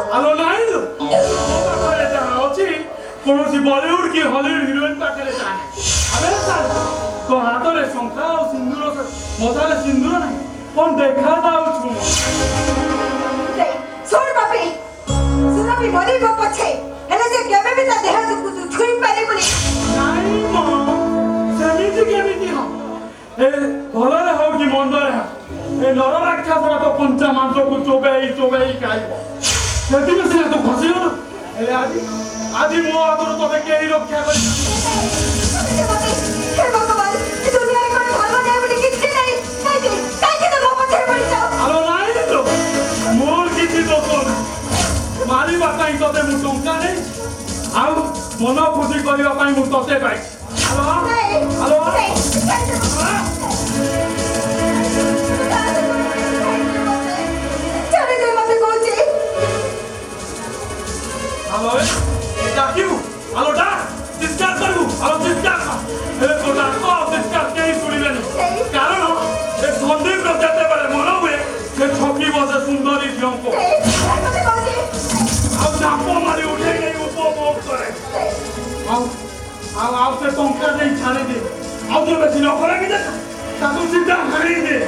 আলো নাই তো পাখরে যাওয়া ଅଛି କୌଣସି ବଲିଉଡ କି ହଲିଉଡ ହିରୋଇନ ପାଖରେ ଯାଏ ଆମେ ତୋ ହାତରେ ଶଙ୍ଖା ଆଉ ସିନ୍ଦୁର ମଥାରେ ସିନ୍ଦୁର ନାହିଁ କଣ ଦେଖା ଯାଉଛୁ ଶୁଣ ବାପି ଶୁଣ ବି ମରିବ ପଛେ ହେଲେ ଯେ କେବେ ବି ତା ଦେହ ଛୁଇଁ ପାରିବୁନି ନାଇଁ ମା ସେମିତି କେମିତି ହବ ଏ ଭଲରେ ହଉ କି ମନ୍ଦରେ ହଉ ଏ ନର ରାକ୍ଷସର ତ କଞ୍ଚା ମାଂସକୁ ଚୋବେଇ ଚୋବେଇ ଖାଇବ ସେଥିପାଇଁ ସିନା ତୁ ଖସିଗଲୁ ହେଲେ ଆଜି ମୋ ଆଗରୁ ତତେ କେହି ରକ୍ଷା କରି ହେ ଭଗବାନ ଏ ଦୁନିଆରେ କ'ଣ ଧର୍ମ ନାହିଁ ବୋଲି କିଛି ନାହିଁ କାହିଁକି ତ ମୋ ପଛରେ ପଡ଼ିଯାଅ ଆଲୋ ନାଇଁ ତ ମୋର କିଛି ଦୋଷ ନାହିଁ ମାରିବା ପାଇଁ ତତେ ମୁଁ ଟଙ୍କା ନେଇଛି ଆଉ ମନ ଖୁସି କରିବା ପାଇଁ ମୁଁ ତତେ ପାଇଛି ଆଲୋ Alo, ডাকিও আলো ডাক চিৎকার করবো আলো চিৎকার এ তো ডাক চিৎকার কেই শুনিবে না কারণ এ সন্দীপ যেতে পারে মনে হবে সে ঠকি বসে সুন্দরী ঝিয়ঙ্ক ଆଉ ଚାପ ମାରି ଉଠେଇ ନେଇ ଉପଭୋଗ କରେ ଆଉ ସେ ଟଙ୍କା ଦେଇ ଛାଡ଼ିଦିଏ ଆଉ ଯୋଉ ବେଶୀ ନ କରେ କି ତାକୁ ସିଧା ହାଣି ଦିଏ